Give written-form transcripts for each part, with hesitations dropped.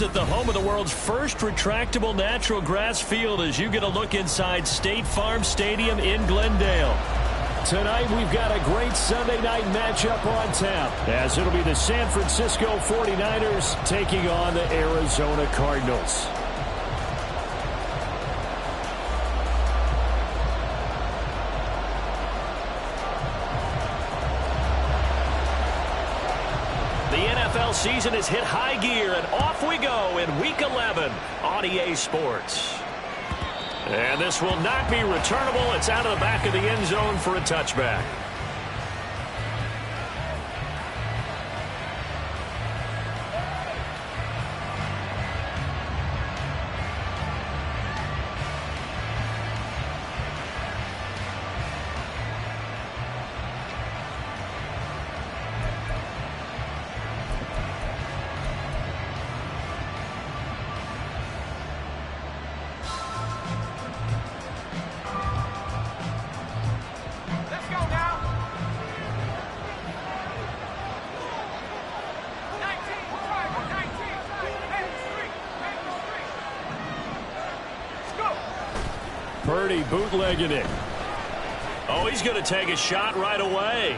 At the home of the world's first retractable natural grass field as you get a look inside State Farm Stadium in Glendale. Tonight we've got a great Sunday night matchup on tap as it'll be the San Francisco 49ers taking on the Arizona Cardinals. Season has hit high gear, and off we go in Week 11 on EA Sports. And this will not be returnable. It's out of the back of the end zone for a touchback. Purdy bootlegging it. Oh, he's going to take a shot right away.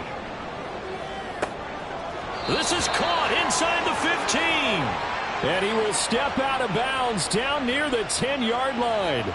This is caught inside the 15. And he will step out of bounds down near the 10-yard line.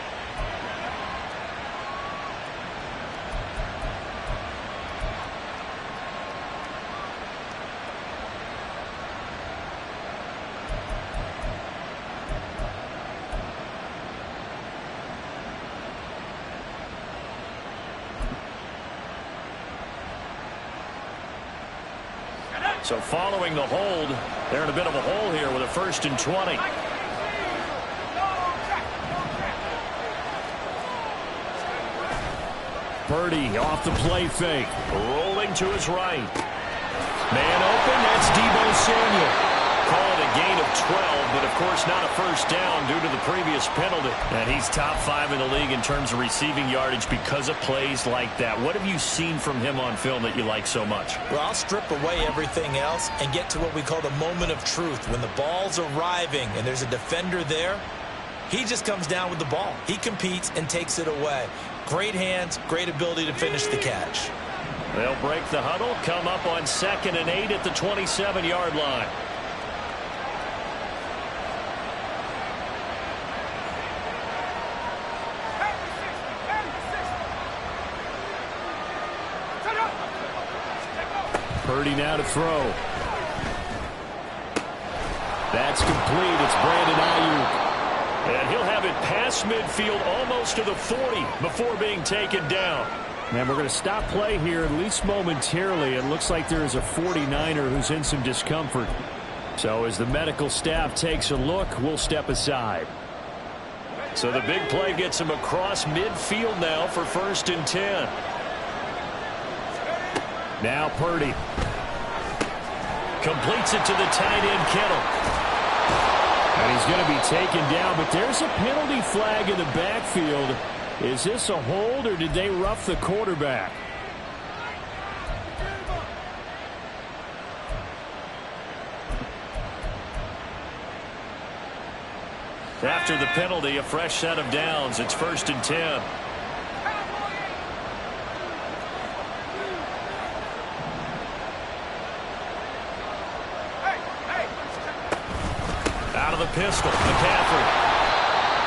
So following the hold, they're in a bit of a hole here with a 1st and 20. Purdy off the play fake. Rolling to his right. Man open, that's Deebo Samuel. Call it a gain of 12, but of course not a first down due to the previous penalty. And he's top 5 in the league in terms of receiving yardage because of plays like that. What have you seen from him on film that you like so much? Well, I'll strip away everything else and get to what we call the moment of truth. When the ball's arriving and there's a defender there, he just comes down with the ball. He competes and takes it away. Great hands, great ability to finish the catch. They'll break the huddle, come up on 2nd and 8 at the 27-yard line. Purdy now to throw. That's complete. It's Brandon Ayuk. And he'll have it past midfield almost to the 40 before being taken down. And we're going to stop play here at least momentarily. It looks like there is a 49er who's in some discomfort. So as the medical staff takes a look, we'll step aside. So the big play gets him across midfield now for 1st and 10. Now Purdy completes it to the tight end Kittle. And he's going to be taken down, but there's a penalty flag in the backfield. Is this a hold or did they rough the quarterback? After the penalty, a fresh set of downs. It's 1st and 10. Out of the pistol, McCaffrey.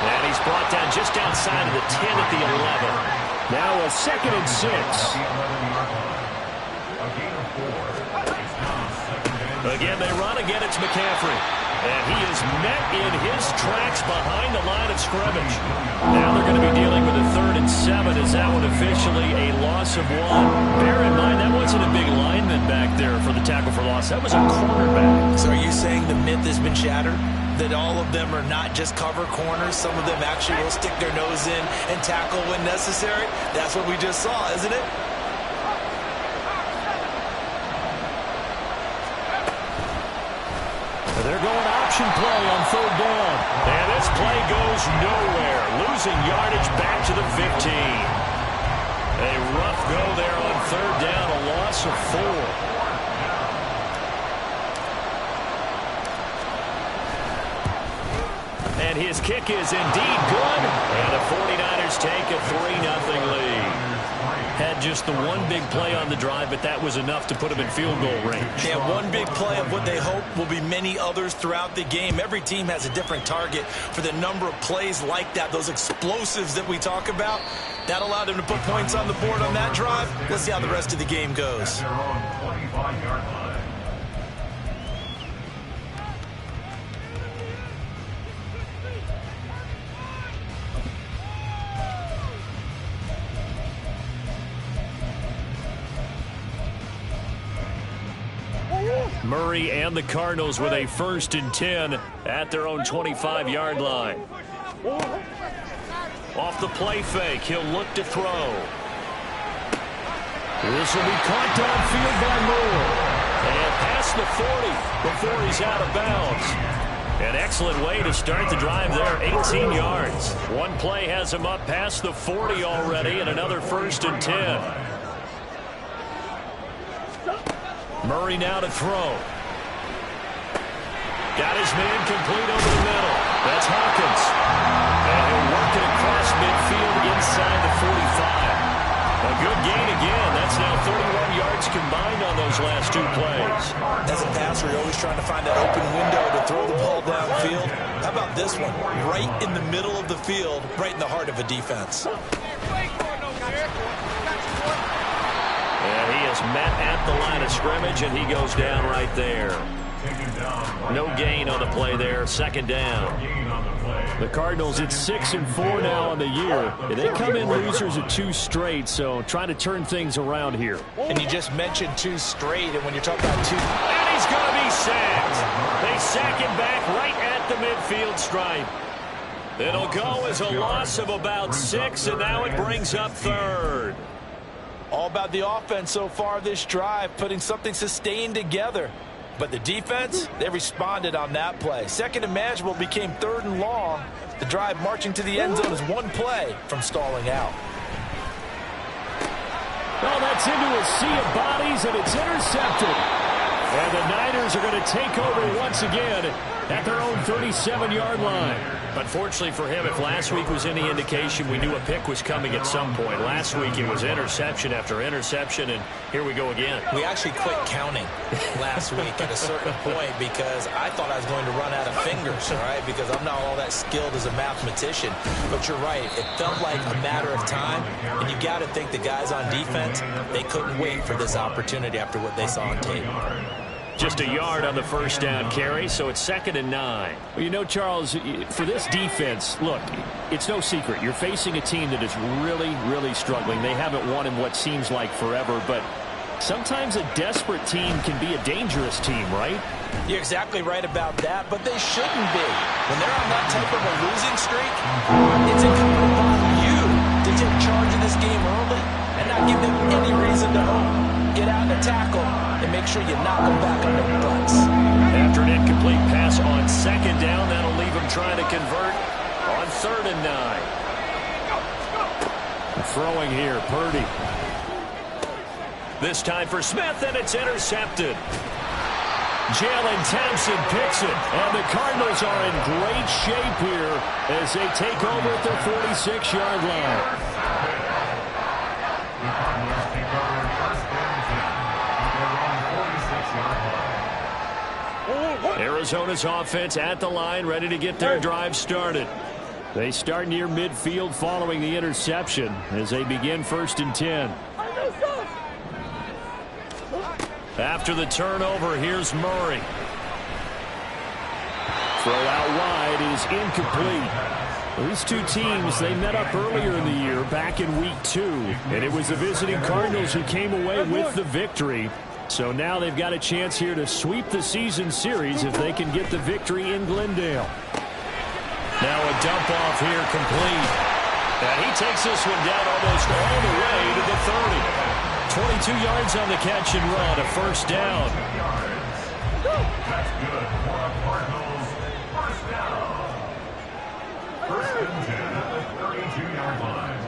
And he's brought down just outside of the 10 at the 11. Now a 2nd and 6. Again, they run. Again, it's McCaffrey. And he is met in his tracks behind the line of scrimmage. Now they're going to be dealing with a 3rd and 7. Is that one officially a loss of 1? Bear in mind, that wasn't a big lineman back there for the tackle for loss. That was a cornerback. So are you saying the myth has been shattered? That all of them are not just cover corners? Some of them actually will stick their nose in and tackle when necessary? That's what we just saw, isn't it? They're going option play on 3rd down. And this play goes nowhere. Losing yardage back to the 15. A rough go there on 3rd down, a loss of 4. And his kick is indeed good. And the 49ers take a 3-0 lead. Had just the one big play on the drive, but that was enough to put him in field goal range. Yeah, one big play of what they hope will be many others throughout the game. Every team has a different target for the number of plays like that, those explosives that we talk about. That allowed them to put points on the board on that drive. Let's see how the rest of the game goes. Murray and the Cardinals with a 1st and 10 at their own 25-yard line. Off the play fake, he'll look to throw. This will be caught downfield by Moore. And past the 40 before he's out of bounds. An excellent way to start the drive there, 18 yards. One play has him up past the 40 already, and another 1st and 10. Murray now to throw. Got his man complete over the middle. That's Hawkins. And he'll work it across midfield inside the 45. A good gain again. That's now 31 yards combined on those last 2 plays. As a passer, you're always trying to find that open window to throw the ball downfield. How about this one? Right in the middle of the field, right in the heart of a defense. And he is met at the line of scrimmage, and he goes down right there. No gain on the play there, 2nd down. The Cardinals, it's 6-4 now on the year. They come in losers of 2 straight, so trying to turn things around here. And you just mentioned 2 straight, and when you're talking about 2... And he's going to be sacked. They sack him back right at the midfield stripe. It'll go as a loss of about 6, and now it brings up 3rd. All about the offense so far this drive, putting something sustained together. But the defense, they responded on that play. 2nd and manageable became 3rd and long. The drive marching to the end zone is 1 play from stalling out. Well, that's into a sea of bodies, and it's intercepted. And the Niners are going to take over once again at their own 37-yard line. Unfortunately for him, if last week was any indication, we knew a pick was coming at some point. Last week it was interception after interception, and here we go again. We actually quit counting last week at a certain point because I thought I was going to run out of fingers, all right, because I'm not all that skilled as a mathematician. But you're right. It felt like a matter of time, and you got to think the guys on defense, they couldn't wait for this opportunity after what they saw on tape. Just a yard on the 1st down carry, so it's 2nd and 9. Well, you know, Charles, for this defense, look, it's no secret. You're facing a team that is really, really struggling. They haven't won in what seems like forever, but sometimes a desperate team can be a dangerous team, right? You're exactly right about that, but they shouldn't be. When they're on that type of a losing streak, it's incumbent upon you to take charge of this game early and not give them any reason to hope. Get out and tackle and make sure you knock them back on their butts. After an incomplete pass on 2nd down, that'll leave him trying to convert on 3rd and 9. Throwing here, Purdy. This time for Smith, and it's intercepted. Jalen Thompson picks it, and the Cardinals are in great shape here as they take over at their 46-yard line. Arizona's offense at the line, ready to get their drive started. They start near midfield following the interception as they begin 1st and 10. After the turnover, here's Murray. Throw out wide is incomplete. These 2 teams, they met up earlier in the year back in week 2, and it was the visiting Cardinals who came away with the victory. So now they've got a chance here to sweep the season series if they can get the victory in Glendale. Now a dump off here complete. And he takes this one down almost all the way to the 30. 22 yards on the catch and run, a 1st down. That's good for our Cardinals. 1st down. 1st and 10 at the 32-yard line.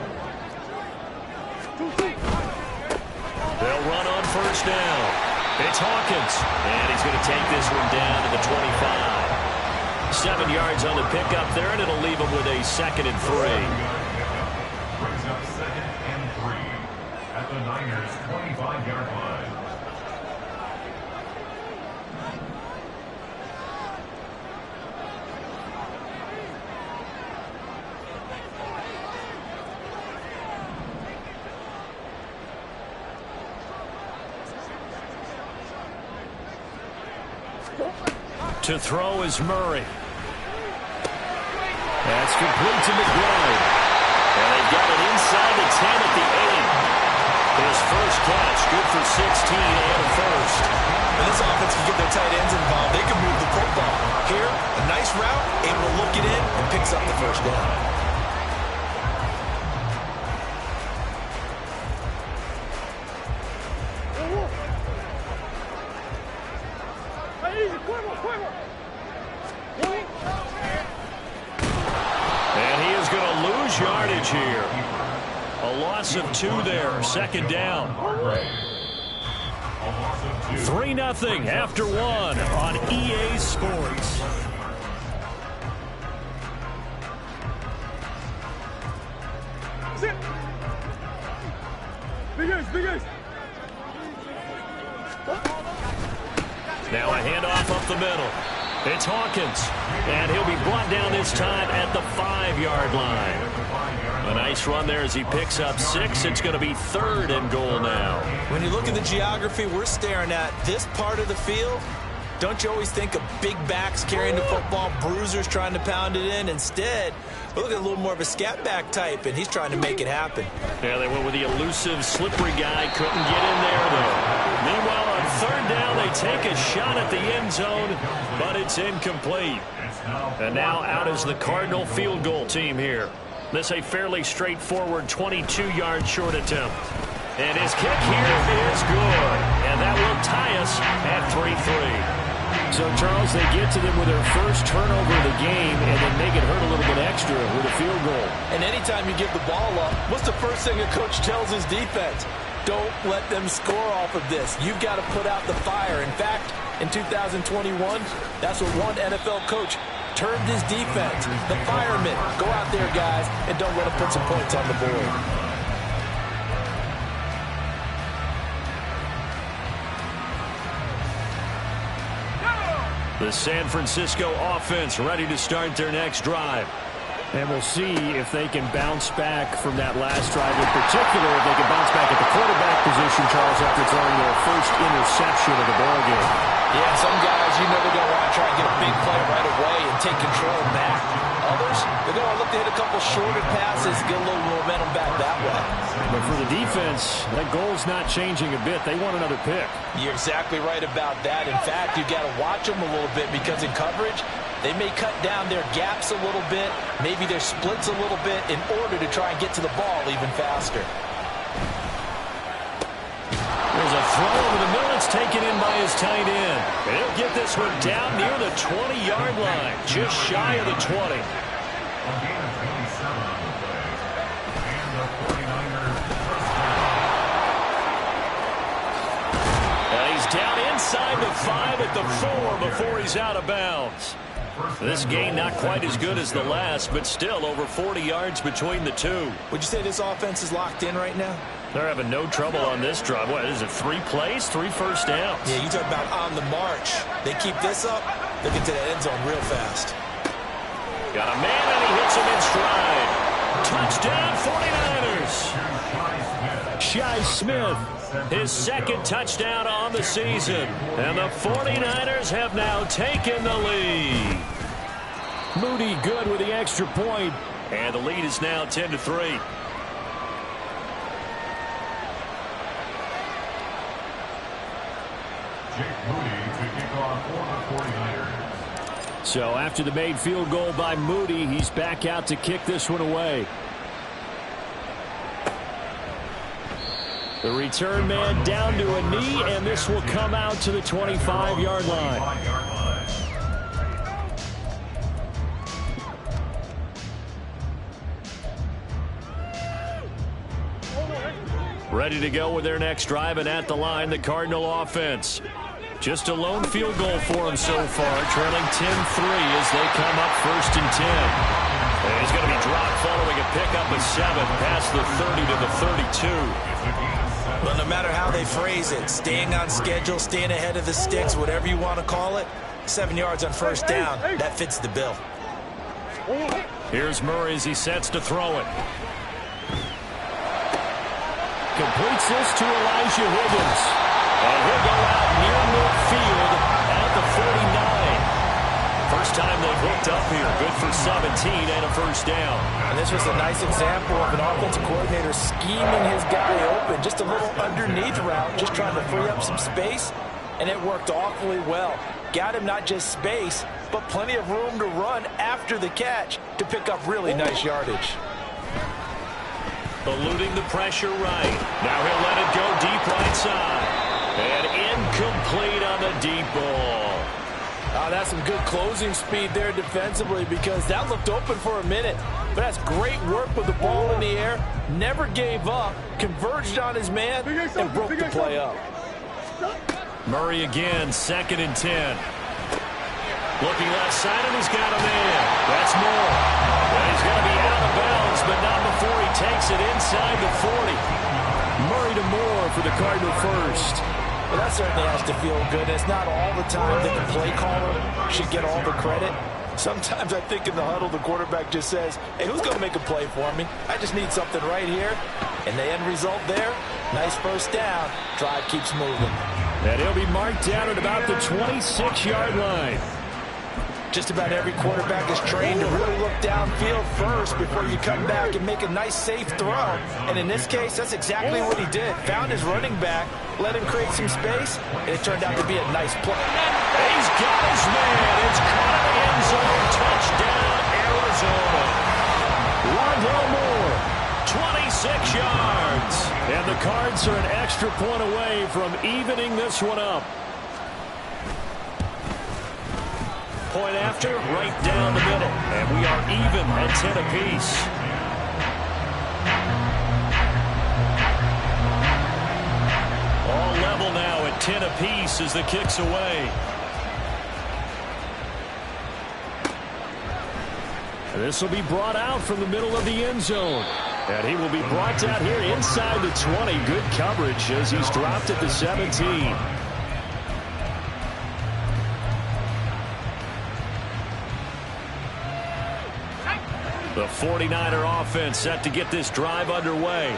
They'll run on 1st down. It's Hawkins, and he's going to take this one down to the 25. 7 yards on the pickup there, and it'll leave him with a 2nd and 3. Brings up 2nd and 3 at the Niners' 25-yard line. To throw is Murray. That's complete to McBride. And they've got it inside the 10 at the 8. His first catch, good for 16 and a first. And this offense can get their tight ends involved. They can move the football. Here, a nice route, able to look it in, and picks up the first down. And he is going to lose yardage here. A loss of 2 there, 2nd down. 3-0 after 1 on EA Sports. Now a handoff up the middle. It's Hawkins, and he'll be brought down this time at the 5-yard line. A nice run there as he picks up 6. It's going to be 3rd and goal now. When you look at the geography we're staring at, this part of the field, don't you always think of big backs carrying the football, bruisers trying to pound it in? Instead, we look at a little more of a scat back type, and he's trying to make it happen. Yeah, they went with the elusive, slippery guy. Couldn't get in there, though. Meanwhile, on 3rd down, they take a shot at the end zone, but it's incomplete. And now out is the Cardinal field goal team here. This a fairly straightforward 22-yard short attempt. And his kick here is good. And that will tie us at 3-3. So, Charles, they get to them with their first turnover of the game and then make it hurt a little bit extra with a field goal. And anytime you give the ball up, what's the first thing a coach tells his defense? Don't let them score off of this. You've got to put out the fire. In fact, in 2021, that's what one NFL coach termed his defense. The firemen. Go out there, guys, and don't let them put some points on the board. The San Francisco offense ready to start their next drive. And we'll see if they can bounce back from that last drive. In particular, if they can bounce back at the quarterback position, Charles, after throwing their first interception of the ballgame. Yeah, some guys, you know they're going to want to try and get a big play right away and take control back. Others, they're going to look to hit a couple shorter passes, get a little momentum back that way. But for the defense, that goal's not changing a bit. They want another pick. You're exactly right about that. In fact, you've got to watch them a little bit because in coverage, they may cut down their gaps a little bit, maybe their splits a little bit in order to try and get to the ball even faster. There's a throw over the middle. It's taken in by his tight end. And he'll get this one down near the 20-yard line, just shy of the 20. A gain of 27 on the play. And the 49ers first down. And he's down inside the 5 at the 4 before he's out of bounds. This gain not quite as good as the last, but still over 40 yards between the two. Would you say this offense is locked in right now? They're having no trouble on this drive. What is it, 3 plays, 3 first downs? Yeah, you talk about on the march. They keep this up, they'll get to the end zone real fast. Got a man, and he hits him in stride. Touchdown, 49ers. Shi Smith, his 2nd touchdown on the season. And the 49ers have now taken the lead. Moody good with the extra point. And the lead is now 10-3. So after the made field goal by Moody, he's back out to kick this one away. The return man down to a knee, and this will come out to the 25-yard line. Ready to go with their next drive, and at the line, the Cardinal offense. Just a lone field goal for him so far, trailing 10-3 as they come up 1st and 10. And he's going to be dropped following a pickup of 7 past the 30 to the 32. Well, no matter how they phrase it, staying on schedule, staying ahead of the sticks, whatever you want to call it, 7 yards on 1st down, that fits the bill. Here's Murray as he sets to throw it. Completes this to Elijah Higgins. And he'll go out near midfield at the 49. First time they've hooked up here. Good for 17 and a 1st down. And this was a nice example of an offensive coordinator scheming his guy open. Just a little underneath route, just trying to free up some space. And it worked awfully well. Got him not just space, but plenty of room to run after the catch to pick up really nice yardage. Eluding the pressure right. Now he'll let it go deep right side. And incomplete on the deep ball. That's some good closing speed there defensively because that looked open for a minute. But that's great work with the ball in the air. Never gave up, converged on his man, and broke the play up. Murray again, 2nd and 10. Looking left side, and he's got a man. That's Moore. And he's going to be out of bounds, but not before he takes it inside the 40. Murray to Moore for the Cardinal first. Well, that certainly has to feel good. It's not all the time that the play caller should get all the credit. Sometimes I think in the huddle, the quarterback just says, hey, who's going to make a play for me? I just need something right here. And the end result there, nice 1st down. Drive keeps moving. And he'll be marked down at about the 26-yard line. Just about every quarterback is trained to really look downfield first before you come back and make a nice, safe throw. And in this case, that's exactly what he did. Found his running back, let him create some space, and it turned out to be a nice play. And he's got his man. It's caught in the end zone. Touchdown, Arizona. Rondell Moore, 26 yards. And the Cards are an extra point away from evening this one up. Point after, right down the middle. And we are even at 10 apiece. All level now at 10 apiece as the kick's away. And this will be brought out from the middle of the end zone. And he will be brought down here inside the 20. Good coverage as he's dropped at the 17. The 49er offense set to get this drive underway.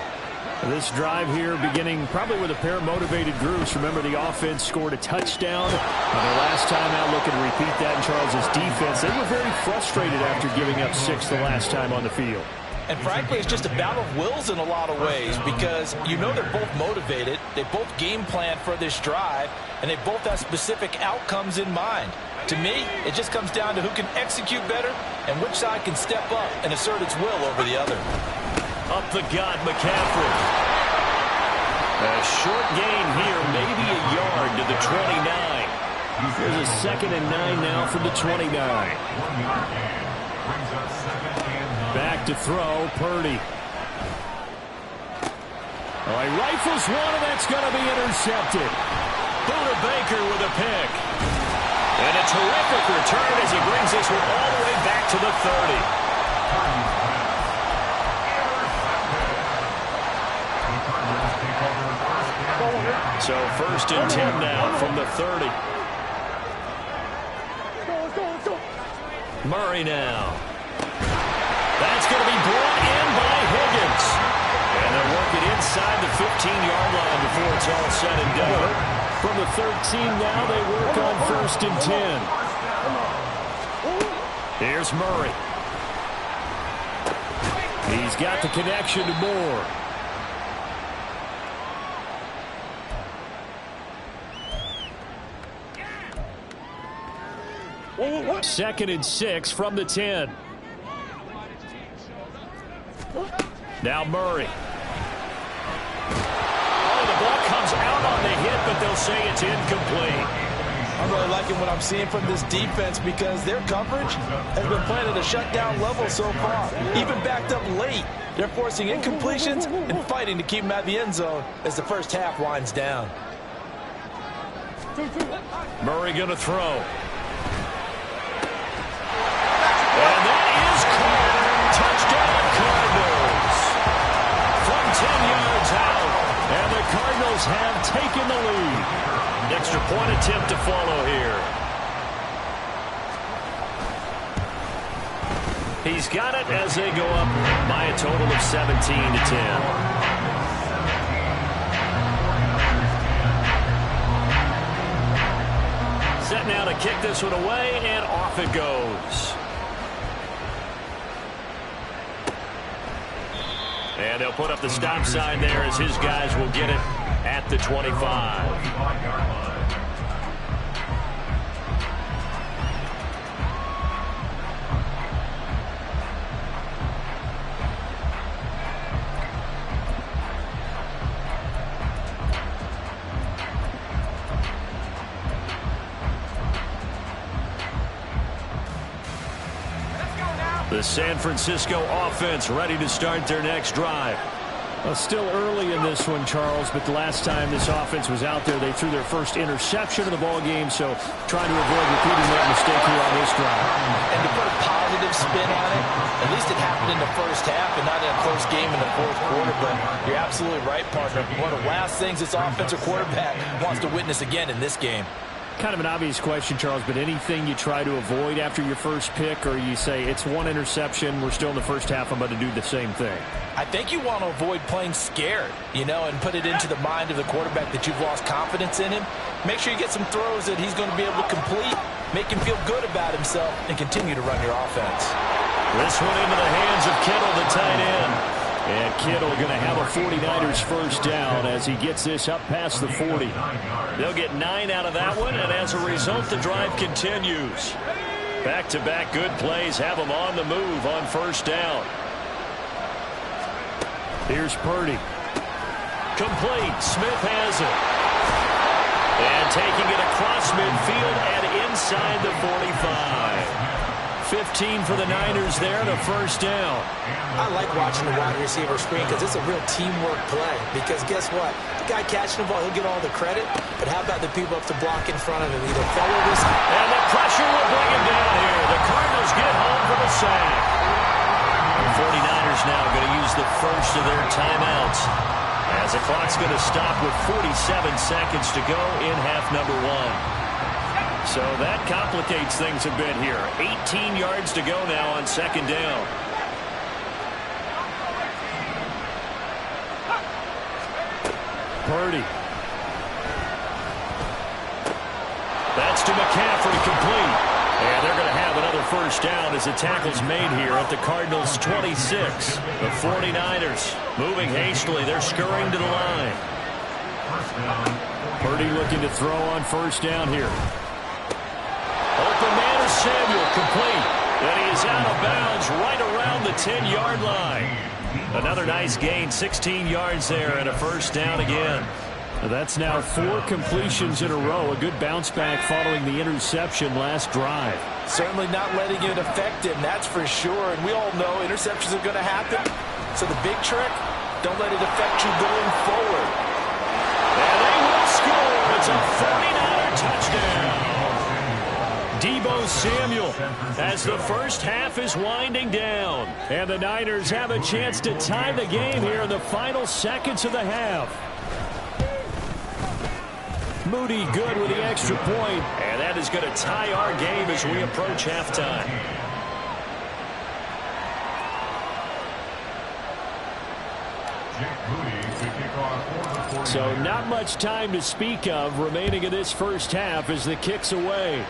This drive here beginning probably with a pair of motivated groups. Remember, the offense scored a touchdown. The last time out, looking to repeat that in Charles's defense. They were very frustrated after giving up 6 the last time on the field. And frankly, it's just a battle of wills in a lot of ways because you know they're both motivated. They both game plan for this drive, and they both have specific outcomes in mind. To me, it just comes down to who can execute better and which side can step up and assert its will over the other. Up the gut, McCaffrey. A short gain here, maybe a yard to the 29. There's a 2nd and 9 now from the 29. Back to throw, Purdy. Oh, he rifles one, and that's going to be intercepted. Buda Baker with a pick. And a terrific return as he brings this one all the way back to the 30. So 1st and 10 now from the 30. Murray now. That's going to be brought in by Higgins. And they'll work it inside the 15-yard line before it's all said and done. From the 13 now, they work on 1st and 10. Here's Murray. He's got the connection to Moore. Second and 6 from the 10. Now Murray. Oh, the ball comes out on the hit, but they'll say it's incomplete. I'm really liking what I'm seeing from this defense because their coverage has been playing at a shutdown level so far. Even backed up late, they're forcing incompletions and fighting to keep them at the end zone as the first half winds down. Murray going to throw. And that is caught. Touchdown, Cardinals. From 10 yards out. And the Cardinals have taken the lead. Extra point attempt to follow here. He's got it as they go up by a total of 17-10. Set now to kick this one away, and off it goes. And they'll put up the stop sign there as his guys will get it at the 25. The San Francisco offense ready to start their next drive. Well, still early in this one, Charles, but the last time this offense was out there, they threw their first interception of the ball game, so trying to avoid repeating that mistake here on this drive. And to put a positive spin on it, at least it happened in the first half and not in a close game in the fourth quarter, but you're absolutely right, partner. One of the last things this offensive quarterback wants to witness again in this game. Kind of an obvious question, Charles, but anything you try to avoid after your first pick, or you say it's one interception, we're still in the first half, I'm about to do the same thing? I think you want to avoid playing scared, and put it into the mind of the quarterback that you've lost confidence in him. Make sure you get some throws that he's going to be able to complete, make him feel good about himself, and continue to run your offense. This one into the hands of Kittle, the tight end. And Kittle going to have a 49ers first down as he gets this up past the 40. They'll get 9 out of that one, and as a result, the drive continues. Back-to-back good plays have them on the move on first down. Here's Purdy. Complete. Smith has it. And taking it across midfield and inside the 45. 15 for the Niners there and a first down. I like watching the wide receiver screen because it's a real teamwork play. Because guess what? The guy catching the ball, he'll get all the credit. But how about the people up to block in front of him? Either follow this. And the pressure will bring him down here. The Cardinals get home for the sack. The 49ers now going to use the first of their timeouts, as the clock's going to stop with 47 seconds to go in half number 1. So that complicates things a bit here. 18 yards to go now on second down. Purdy. That's to McCaffrey, complete. And they're going to have another first down as the tackle's made here at the Cardinals' 26. The 49ers moving hastily. They're scurrying to the line. Purdy looking to throw on first down here. Open man is Samuel, complete. And he is out of bounds right around the 10-yard line. Another nice gain, 16 yards there, and a first down again. That's now 4 completions in a row. A good bounce back following the interception last drive. Certainly not letting it affect him, that's for sure. And we all know interceptions are going to happen. So the big trick, don't let it affect you going forward. And they will score. It's a 49er touchdown. Deebo Samuel as the first half is winding down. And the Niners have a chance to tie the game here in the final seconds of the half. Moody good with the extra point. And that is going to tie our game as we approach halftime. So not much time to speak of remaining in this first half as the kick's away.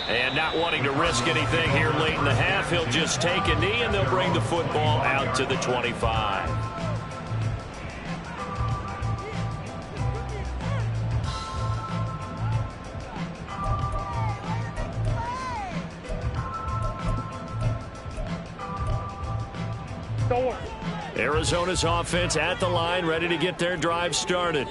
And not wanting to risk anything here late in the half, he'll just take a knee and they'll bring the football out to the 25. Arizona's offense at the line, ready to get their drive started.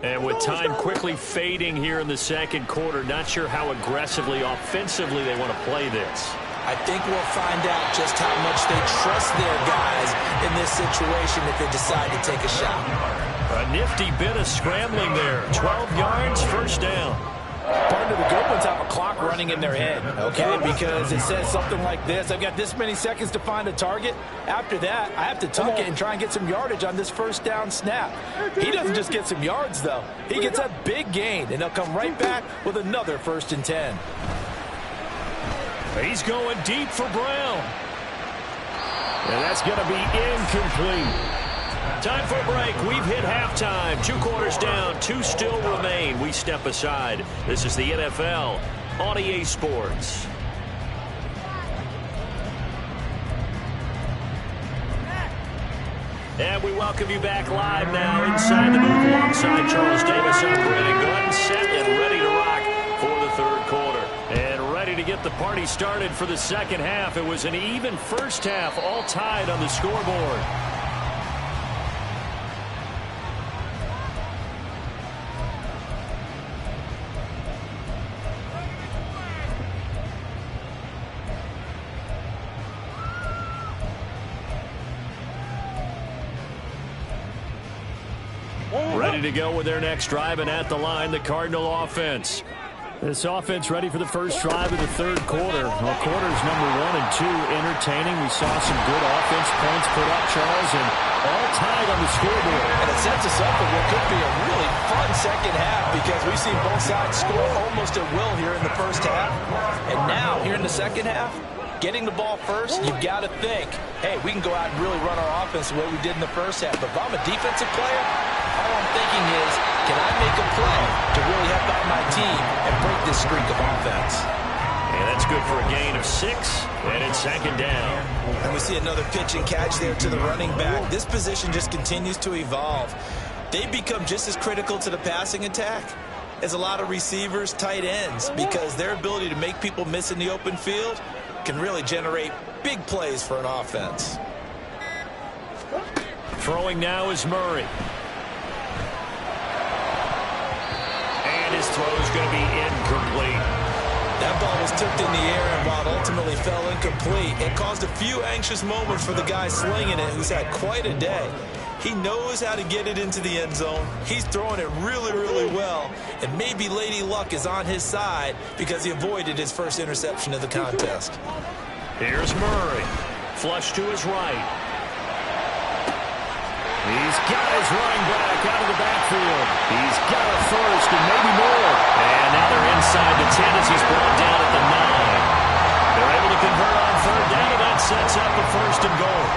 And with time quickly fading here in the second quarter, not sure how aggressively, offensively they want to play this. I think we'll find out just how much they trust their guys in this situation if they decide to take a shot. A nifty bit of scrambling there. 12 yards, first down. Partner, the good ones have a clock running in their head, okay? Because it says something like this: I've got this many seconds to find a target. After that, I have to tuck it and try and get some yardage on this first down snap. He doesn't just get some yards, though. He gets a big gain, and they'll come right back with another 1st and 10. He's going deep for Brown. And that's going to be incomplete. Time for a break. We've hit halftime. 2 quarters down. 2 still remain. We step aside. This is the NFL on EA Sports. And we welcome you back live now inside the booth alongside Charles Davis. I'm Brandon Glenn, set and ready to rock for the 3rd quarter. And ready to get the party started for the 2nd half. It was an even first half, all tied on the scoreboard. Ready to go with their next drive, and at the line, the Cardinal offense. This offense ready for the first drive of the 3rd quarter. Well, quarters number 1 and 2 entertaining. We saw some good offense points put up, Charles, and all tied on the scoreboard. And it sets us up for what could be a really fun 2nd half, because we've seen both sides score almost at will here in the first half. And now, here in the 2nd half, getting the ball first, you've got to think, hey, we can go out and really run our offense the way we did in the first half. But if I'm a defensive player, all I'm thinking is, can I make a play to really help out my team and break this streak of offense? And that's good for a gain of 6, and it's 2nd down. And we see another pitch and catch there to the running back. This position just continues to evolve. They become just as critical to the passing attack as a lot of receivers, tight ends, because their ability to make people miss in the open field can really generate big plays for an offense. Throwing now is Murray. And his throw is going to be incomplete. That ball was tipped in the air, and while it ultimately fell incomplete, it caused a few anxious moments for the guy slinging it, who's had quite a day. He knows how to get it into the end zone. He's throwing it really, really well. And maybe Lady Luck is on his side because he avoided his first interception of the contest. Here's Murray. Flush to his right. He's got his running back out of the backfield. He's got a first and maybe more. And now they're inside the 10 as he's brought down at the 9. They're able to convert on 3rd down, and that sets up a 1st and goal.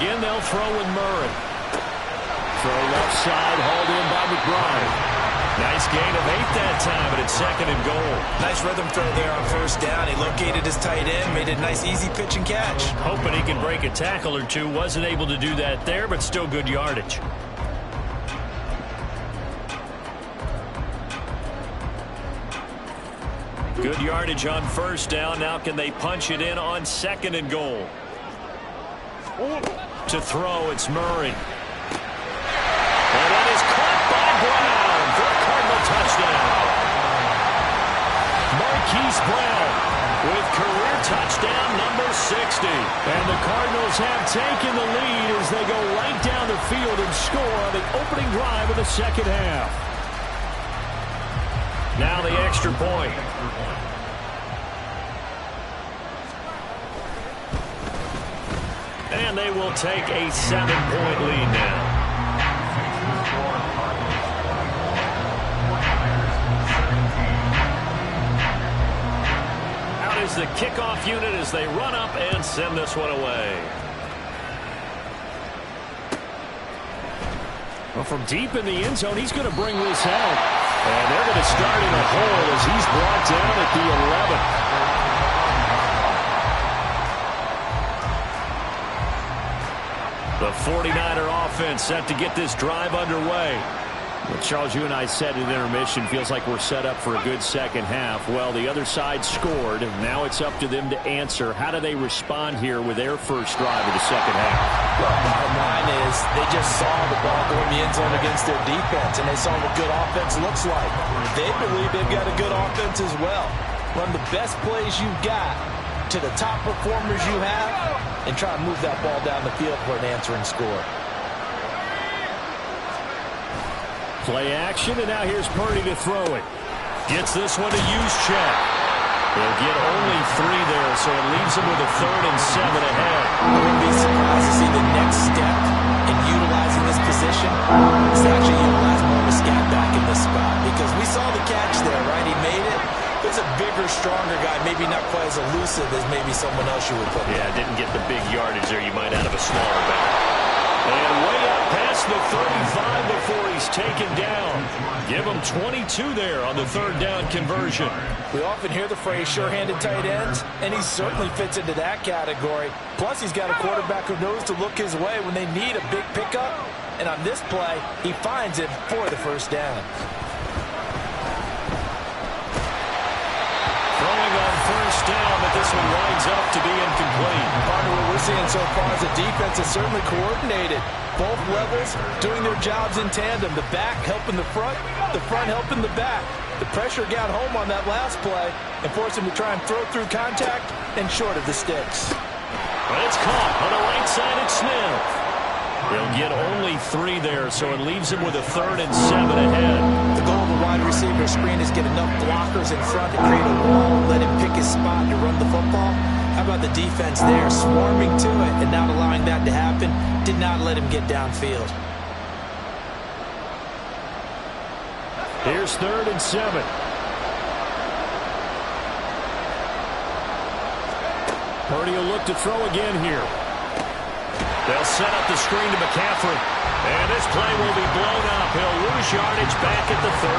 Again, they'll throw with Murray. Throw left side, hauled in by McBride. Nice gain of 8 that time, but it's 2nd and goal. Nice rhythm throw there on 1st down. He located his tight end, made it a nice, easy pitch and catch. Hoping he can break a tackle or two. Wasn't able to do that there, but still good yardage. Good yardage on 1st down. Now can they punch it in on 2nd and goal? To throw, it's Murray. And it is caught by Brown for a Cardinal touchdown. Marquise Brown with career touchdown number 60. And the Cardinals have taken the lead as they go right down the field and score on the opening drive of the 2nd half. Now the extra point. And they will take a 7-point lead now. Out is the kickoff unit as they run up and send this one away. Well, from deep in the end zone, he's going to bring this out. And they're going to start in a hole as he's brought down at the 11. The 49er offense set to get this drive underway. Well, Charles, you and I said at intermission, feels like we're set up for a good 2nd half. Well, the other side scored, and now it's up to them to answer. How do they respond here with their first drive of the 2nd half? Well, bottom line is They just saw the ball go in the end zone against their defense, and they saw what good offense looks like. They believe they've got a good offense as well. Run the best plays you've got to the top performers you have, and try to move that ball down the field for an answering score. Play action, and now here's Purdy to throw it. Gets this one to Juszczyk. They'll get only 3 there, so it leaves them with a 3rd and 7 ahead. I wouldn't be surprised to see the next step in utilizing this position is to actually utilize more of a scat back in this spot, because we saw the catch there, right? He made it. It's a bigger, stronger guy, maybe not quite as elusive as maybe someone else you would put. Yeah, didn't get the big yardage there you might out of a smaller back. And way up past the 35 before he's taken down. Give him 22 there on the 3rd down conversion. We often hear the phrase sure-handed tight ends, and he certainly fits into that category. Plus, he's got a quarterback who knows to look his way when they need a big pickup. And on this play, he finds it for the 1st down. Throwing on 1st down, but this one winds up to be incomplete. Partner, what we're seeing so far is the defense is certainly coordinated. Both levels doing their jobs in tandem. The back helping the front helping the back. The pressure got home on that last play and forced him to try and throw through contact and short of the sticks. But it's caught on the right side at Smith. They'll get only 3 there, so it leaves him with a 3rd and 7 ahead. The goal of the wide receiver screen is get enough blockers in front to create a wall, let him pick his spot to run the football. How about the defense there, swarming to it and not allowing that to happen? Did not let him get downfield. Here's 3rd and 7. Purdy will look to throw again here. They'll set up the screen to McCaffrey. And this play will be blown up. He'll lose yardage back at the 38.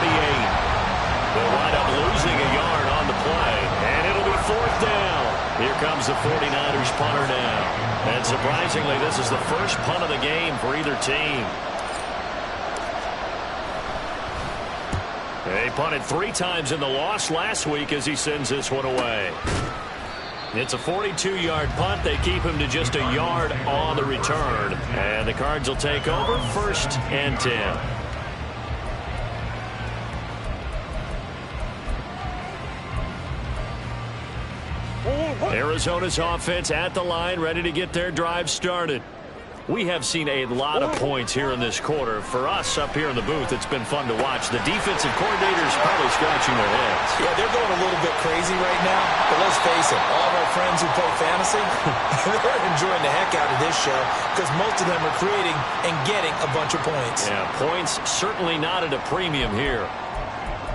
They'll wind up losing a yard on the play. And it'll be 4th down. Here comes the 49ers punter now. And surprisingly, this is the first punt of the game for either team. They punted 3 times in the loss last week as he sends this one away. It's a 42-yard punt. They keep him to just a yard on the return. And the Cards will take over 1st and 10. Arizona's offense at the line, ready to get their drive started. We have seen a lot of points here in this quarter. For us up here in the booth, it's been fun to watch. The defensive coordinators probably scratching their heads. Yeah, they're going a little bit crazy right now. But let's face it, all of our friends who play fantasy, they're enjoying the heck out of this show because most of them are creating and getting a bunch of points. Yeah, points certainly not at a premium here.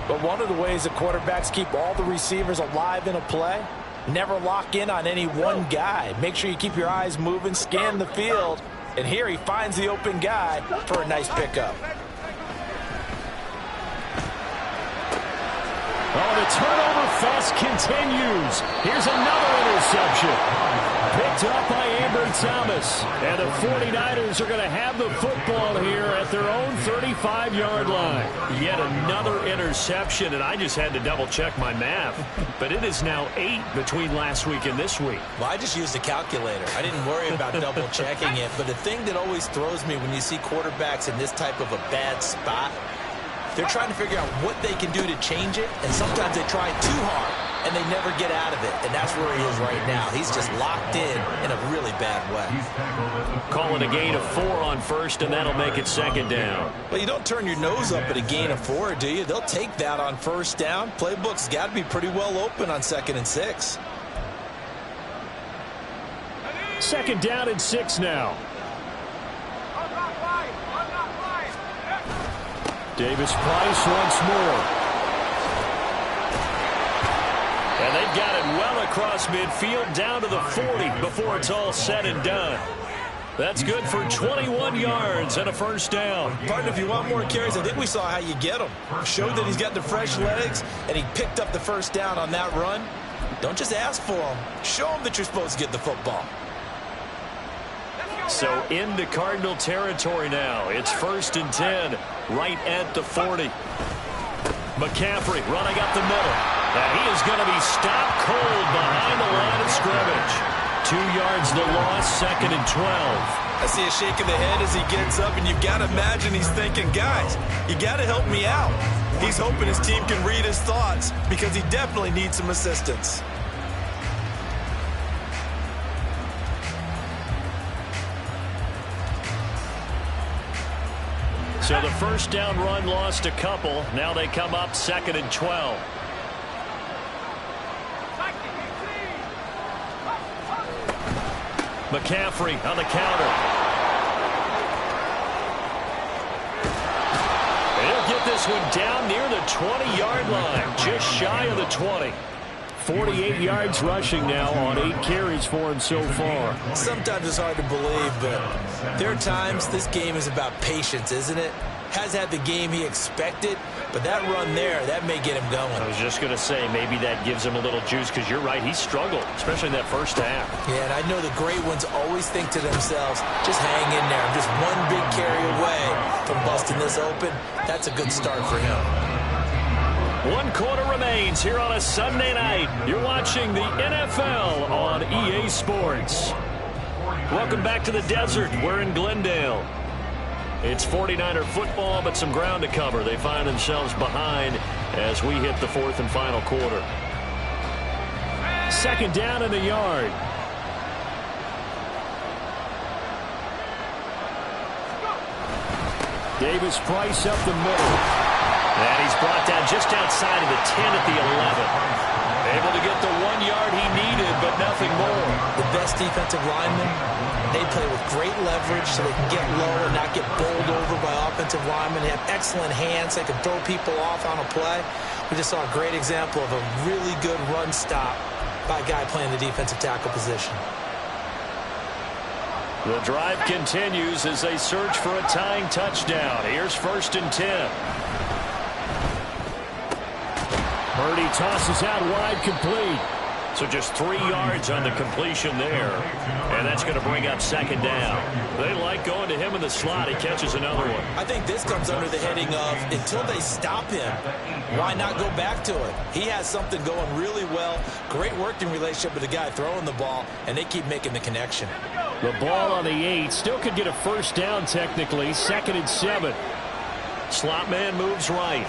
But one of the ways that quarterbacks keep all the receivers alive in a play, never lock in on any one guy. Make sure you keep your eyes moving, scan the field. And here he finds the open guy for a nice pickup. Oh, the turnover fest continues. Here's another interception. Picked up by Amber Thomas. And the 49ers are going to have the football here at their own 35-yard line. Yet another interception, and I just had to double-check my math. But it is now 8 between last week and this week. Well, I just used a calculator. I didn't worry about double-checking it. But the thing that always throws me when you see quarterbacks in this type of a bad spot, they're trying to figure out what they can do to change it, and sometimes they try too hard, and they never get out of it, and that's where he is right now. He's just locked in a really bad way. Calling a gain of 4 on 1st, and that'll make it 2nd down. Well, you don't turn your nose up at a gain of 4, do you? They'll take that on 1st down. Playbook's got to be pretty well open on 2nd and 6. 2nd down and 6 now. Davis Price once more. And they've got it well across midfield down to the 40 before it's all said and done. That's good for 21 yards and a 1st down. Partner, if you want more carries, I think we saw how you get them. Showed that he's got the fresh legs, and he picked up the 1st down on that run. Don't just ask for them. Show them that you're supposed to get the football. So into Cardinal territory now. It's 1st and 10, right at the 40. McCaffrey running up the middle. And he is going to be stopped cold behind the line of scrimmage. 2 yards the loss, 2nd and 12. I see a shake of the head as he gets up, and you've got to imagine he's thinking, guys, you got to help me out. He's hoping his team can read his thoughts because he definitely needs some assistance. So the first down run lost a couple. Now they come up 2nd and 12. McCaffrey on the counter. He'll get this one down near the 20-yard line, just shy of the 20. 48 yards rushing now on 8 carries for him so far. Sometimes it's hard to believe, but there are times this game is about patience, isn't it? Has had the game he expected, but that run there, that may get him going. I was just going to say, maybe that gives him a little juice, because you're right, he struggled, especially in that first half. Yeah, and I know the great ones always think to themselves, just hang in there. I'm just one big carry away from busting this open. That's a good start for him. 1 quarter remains here on a Sunday night. You're watching the NFL on EA Sports. Welcome back to the desert. We're in Glendale. It's 49er football, but some ground to cover. They find themselves behind as we hit the 4th and final quarter. 2nd down and a yard. Davis Price up the middle. And he's brought down just outside of the 10 at the 11. Able to get the 1 yard he needed, but nothing more. The best defensive linemen, they play with great leverage so they can get low and not get bowled over by offensive linemen. They have excellent hands. They can throw people off on a play. We just saw a great example of a really good run stop by a guy playing the defensive tackle position. The drive continues as they search for a tying touchdown. Here's 1st and 10. Purdy tosses out wide, complete. So just 3 yards on the completion there. And that's going to bring up 2nd down. They like going to him in the slot. He catches another one. I think this comes under the heading of, until they stop him, why not go back to it? He has something going really well. Great working relationship with the guy throwing the ball, and they keep making the connection. The ball on the 8. Still could get a 1st down technically. 2nd and 7. Slot man moves right.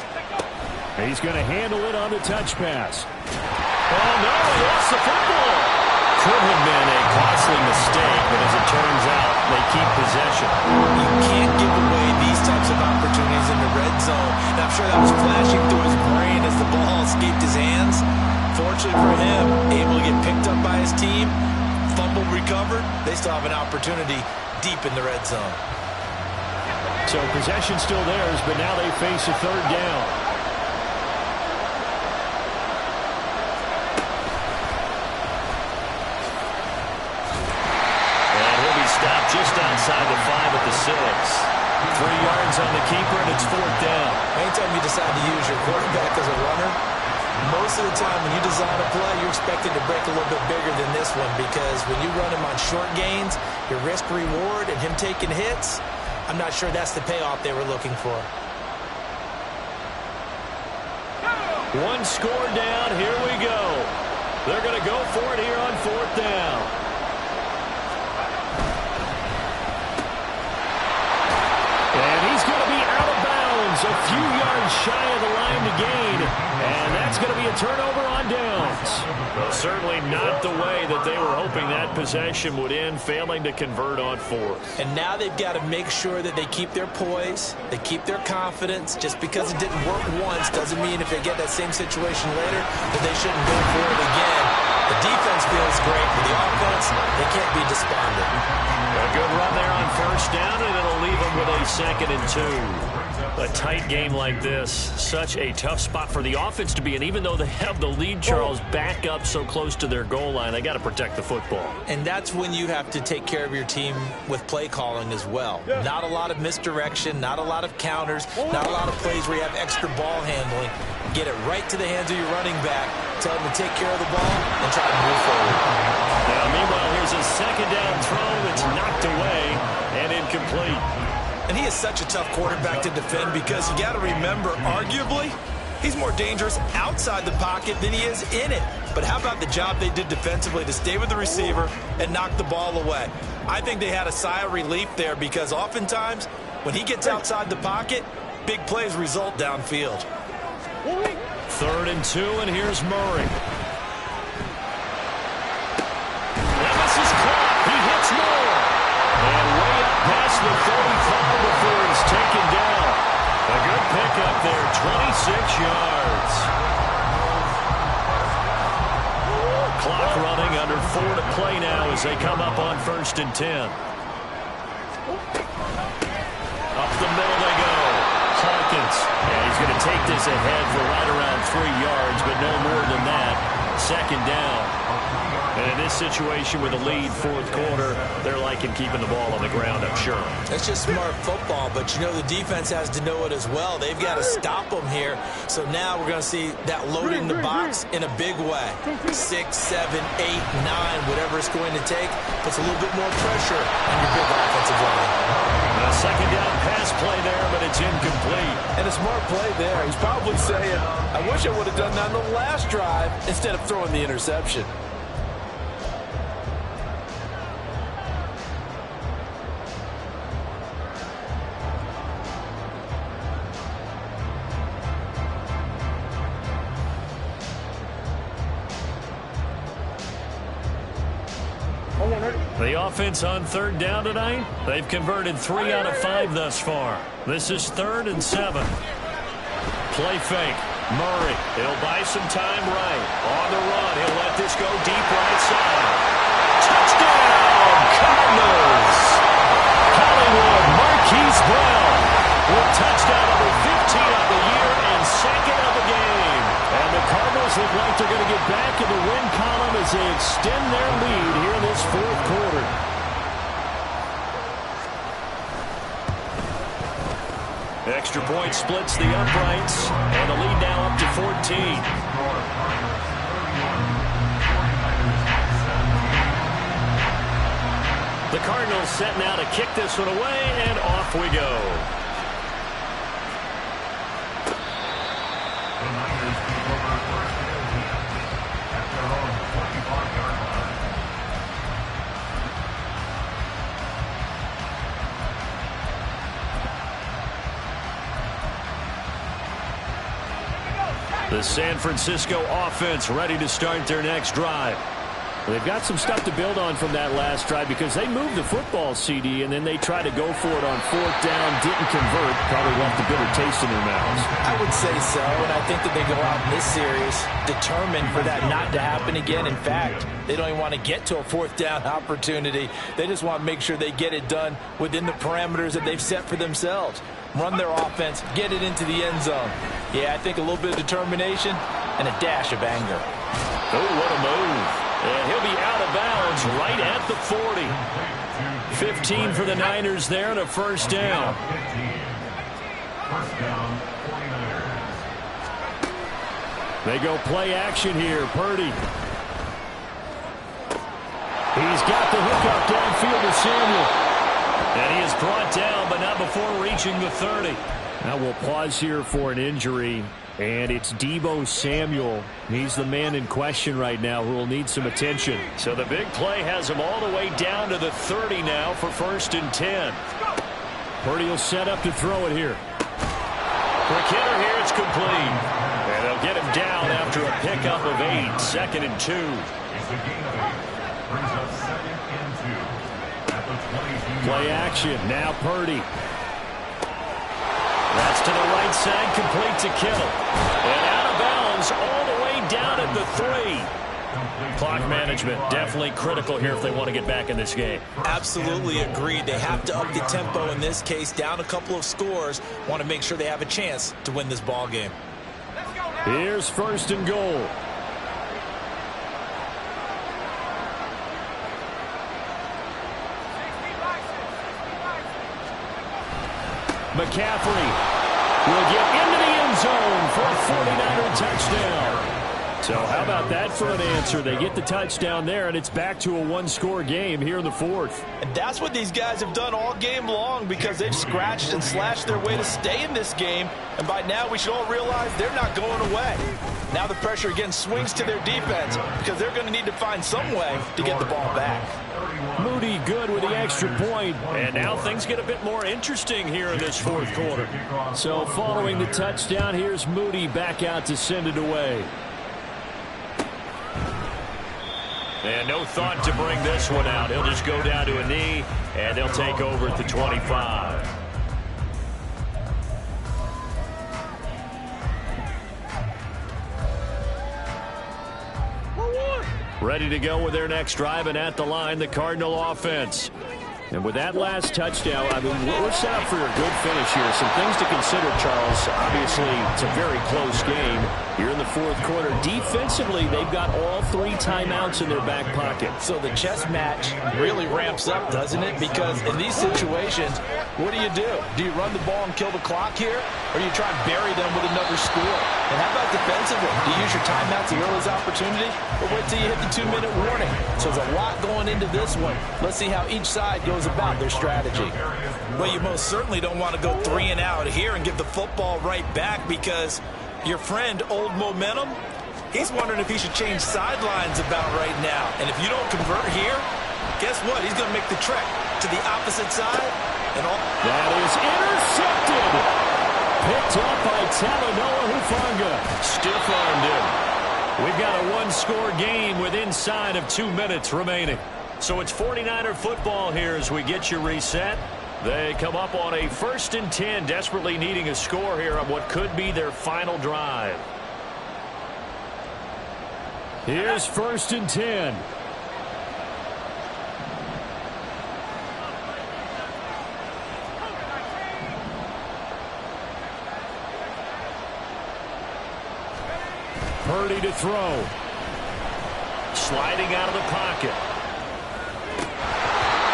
He's going to handle it on the touch pass. Oh, no, he lost the football. Could have been a costly mistake, but as it turns out, they keep possession. You can't give away these types of opportunities in the red zone. And I'm sure that was flashing through his brain as the ball escaped his hands. Fortunately for him, able to get picked up by his team, fumble recovered. They still have an opportunity deep in the red zone. So possession still theirs, but now they face a 3rd down. Just outside the 5 at the 6. 3 yards on the keeper, and it's 4th down. Anytime you decide to use your quarterback as a runner, most of the time when you design a play, you're expected to break a little bit bigger than this one, because when you run him on short gains, your risk-reward and him taking hits, I'm not sure that's the payoff they were looking for. 1 score down. Here we go. They're going to go for it here on 4th down. And he's going to be out of bounds, a few yards shy of the line to gain, and that's going to be a turnover on downs. Well, certainly not the way that they were hoping that possession would end, failing to convert on 4th. And now they've got to make sure that they keep their poise, they keep their confidence. Just because it didn't work once doesn't mean if they get that same situation later that they shouldn't go for it again. The defense feels great, but the offense, they can't be despondent. A good run there on 1st down, and it'll leave them with a 2nd and 2. A tight game like this, such a tough spot for the offense to be in. Even though they have the lead, Charles, back up so close to their goal line, they got to protect the football. And that's when you have to take care of your team with play calling as well. Not a lot of misdirection, not a lot of counters, not a lot of plays where you have extra ball handling. Get it right to the hands of your running back, tell him to take care of the ball, and try to move forward. Now, meanwhile, here's a 2nd down throw that's knocked away and incomplete. And he is such a tough quarterback to defend, because you got to remember, arguably, He's more dangerous outside the pocket than he is in it. But how about the job they did defensively to stay with the receiver and knock the ball away? I think they had a sigh of relief there because oftentimes when he gets outside the pocket, big plays result downfield. 3rd and 2, and here's Murray. This is caught. He hits Moore. And way up past the 35 before he's taken down. A good pickup there, 26 yards. Clock running, under 4 to play now as they come up on 1st and 10. Up the middle they go. Hawkins. And he's going to take this ahead for right around 3 yards, but no more than that. 2nd down. And in this situation with a lead, 4th quarter, they're liking keeping the ball on the ground, I'm sure. That's just smart football, but you know the defense has to know it as well. They've got to stop them here. So now we're going to see that load in the box in a big way. 6, 7, 8, 9, whatever it's going to take, puts a little bit more pressure on your big offensive line. A 2nd down pass play there, but it's incomplete. And a smart play there. He's probably saying, I wish I would have done that on the last drive instead of throwing the interception. The offense on 3rd down tonight, they've converted 3 out of 5 thus far. This is 3rd and 7. Play fake. Murray, he'll buy some time right. On the run, he'll let this go deep right side. Touchdown, Cardinals! Hollywood Marquise Brown with touchdown number 15 of the year and 2nd of the game. And the Cardinals look like they're going to get back in the win column as they extend their lead here in this 4th quarter. Extra point splits the uprights, and the lead now up to 14. The Cardinals set now to kick this one away, and off we go. The Niners take over 1st and 10 at their own 25-yard line. The San Francisco offense ready to start their next drive. They've got some stuff to build on from that last drive because they moved the football, CD, and then they tried to go for it on 4th down, didn't convert, probably left a bitter taste in their mouths. I would say so, and I think that they go out in this series determined for that not to happen again. In fact, they don't even want to get to a 4th down opportunity. They just want to make sure they get it done within the parameters that they've set for themselves. Run their offense, get it into the end zone. Yeah, I think a little bit of determination and a dash of anger. Oh, what a move. And he'll be out of bounds right at the 40. 15 for the Niners there and a 1st down. 1st down, 49ers. They go play action here. Purdy. He's got the hook up downfield to Samuel. And he is brought down, but not before reaching the 30. Now we'll pause here for an injury, and it's Deebo Samuel. He's the man in question right now who will need some attention. So the big play has him all the way down to the 30 now for 1st and 10. Purdy will set up to throw it here. Quick hitter here, it's complete. And they'll get him down after a pickup of 8. 2nd and 2. It's a gain of 8. Brings up 2nd and 2 at the 22. Play action. Now Purdy. That's to the right side, complete to Kittle. And out of bounds all the way down at the 3. Clock management definitely critical here if they want to get back in this game. Absolutely agreed. They have to up the tempo in this case, down a couple of scores. Want to make sure they have a chance to win this ball game. Here's 1st and goal. McCaffrey will get into the end zone for a 49er touchdown. So how about that for an answer? They get the touchdown there, and it's back to a one-score game here in the fourth. And that's what these guys have done all game long because they've scratched and slashed their way to stay in this game. And by now, we should all realize they're not going away. Now the pressure again swings to their defense because they're going to need to find some way to get the ball back. Moody good with the extra point. And now things get a bit more interesting here in this fourth quarter. So following the touchdown, here's Moody back out to send it away. And no thought to bring this one out. He'll just go down to a knee, and they'll take over at the 25. Ready to go with their next drive, and at the line, the Cardinal offense. And with that last touchdown, I mean, we're set up for a good finish here. Some things to consider, Charles. Obviously, it's a very close game here in the fourth quarter. Defensively, they've got all 3 timeouts in their back pocket. So the chess match really ramps up, doesn't it? Because in these situations, what do? Do you run the ball and kill the clock here? Or do you try and bury them with another score? And how about defensively? Do you use your timeouts the earliest opportunity? Or wait till you hit the 2-minute warning? So there's a lot going into this one. Let's see how each side goes about their strategy. Well, you most certainly don't want to go 3 and out here and give the football right back because your friend, Old Momentum, he's wondering if he should change sidelines about right now. And if you don't convert here, guess what? He's going to make the trek to the opposite side. And all that is intercepted. Picked up by Talanoa Hufanga. Stiff-armed him. We've got a one-score game with inside of 2 minutes remaining. So it's 49er football here as we get you reset. They come up on a 1st and 10, desperately needing a score here on what could be their final drive. Here's 1st and 10. Purdy to throw. Sliding out of the pocket.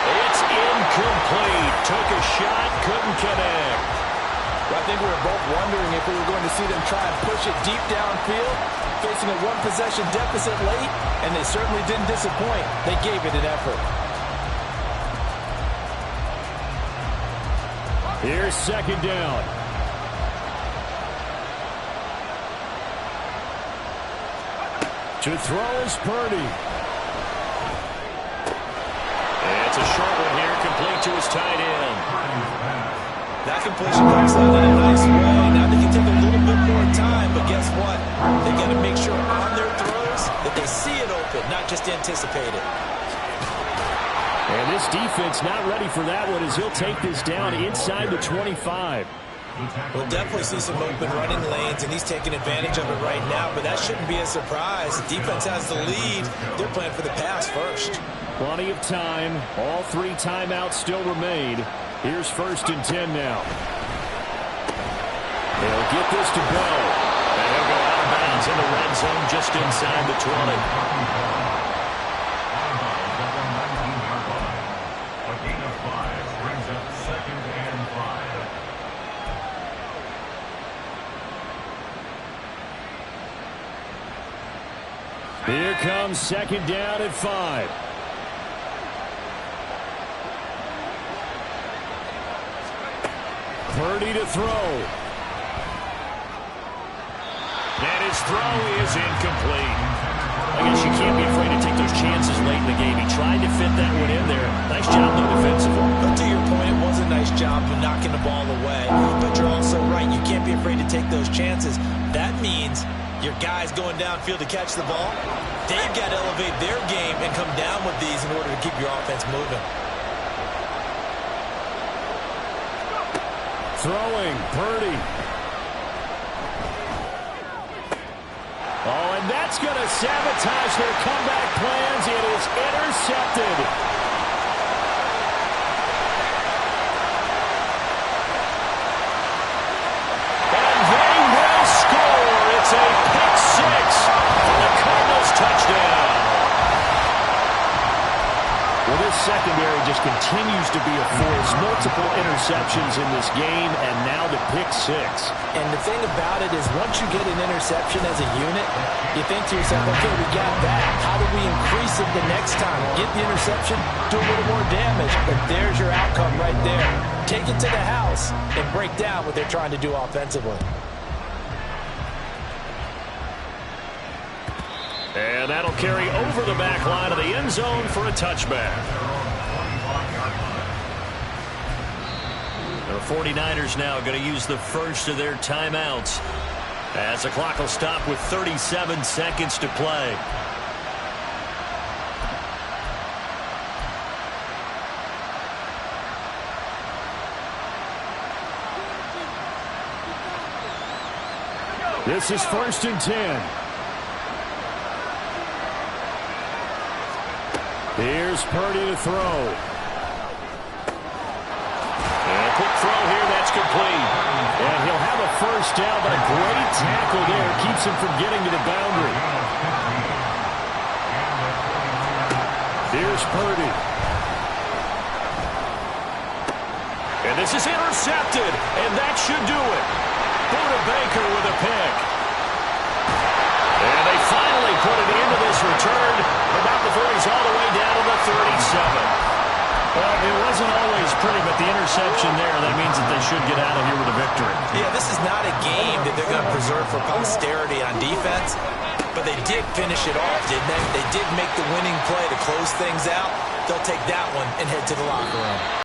It's incomplete. Took a shot, couldn't connect. Well, I think we were both wondering if we were going to see them try and push it deep downfield, facing a 1-possession deficit late, and they certainly didn't disappoint. They gave it an effort. Here's 2nd down. To throw is Purdy. It's a short one here, complete to his tight end. that completion comes out in a nice way. Now they can take a little bit more time, but guess what? They got to make sure on their throws that they see it open, not just anticipate it. And this defense not ready for that one as he'll take this down inside the 25. We'll definitely see some open running lanes, and he's taking advantage of it right now, but that shouldn't be a surprise. The defense has the lead. They're playing for the pass first. Plenty of time. All 3 timeouts still remain. Here's 1st and 10 now. They'll get this to go. And he'll go out of bounds in the red zone just inside the 20. Here comes 2nd down at 5. Purdy to throw. And his throw is incomplete. I guess you can't be afraid to take those chances late in the game. He tried to fit that one in there. Nice job, though, defensively. But to your point, it was a nice job of knocking the ball away. But you're also right. You can't be afraid to take those chances. That means your guys going downfield to catch the ball, they've got to elevate their game and come down with these in order to keep your offense moving. Throwing, Purdy. Oh, and that's going to sabotage their comeback plans. It is intercepted. And they will score. It's a pick 6 for the Cardinals touchdown. Well, this secondary just just continues to be a force. Multiple interceptions in this game, and now the pick six. And the thing about it is once you get an interception as a unit, you think to yourself, okay, we got that. How do we increase it the next time? Get the interception, do a little more damage, but there's your outcome right there. Take it to the house and break down what they're trying to do offensively. And that'll carry over the back line of the end zone for a touchback. The 49ers now going to use the first of their timeouts as the clock will stop with 37 seconds to play. This is 1st and 10. Here's Purdy to throw. And a quick throw here, that's complete. And he'll have a first down, but a great tackle there keeps him from getting to the boundary. Here's Purdy. And this is intercepted, and that should do it. Buda Baker with a pick. And they finally put it into this return. About the 40s all the way down to the 37. Well, it wasn't always pretty, but the interception there, that means that they should get out of here with a victory. Yeah, this is not a game that they're going to preserve for posterity on defense, but they did finish it off, didn't they? They did make the winning play to close things out. They'll take that one and head to the locker room.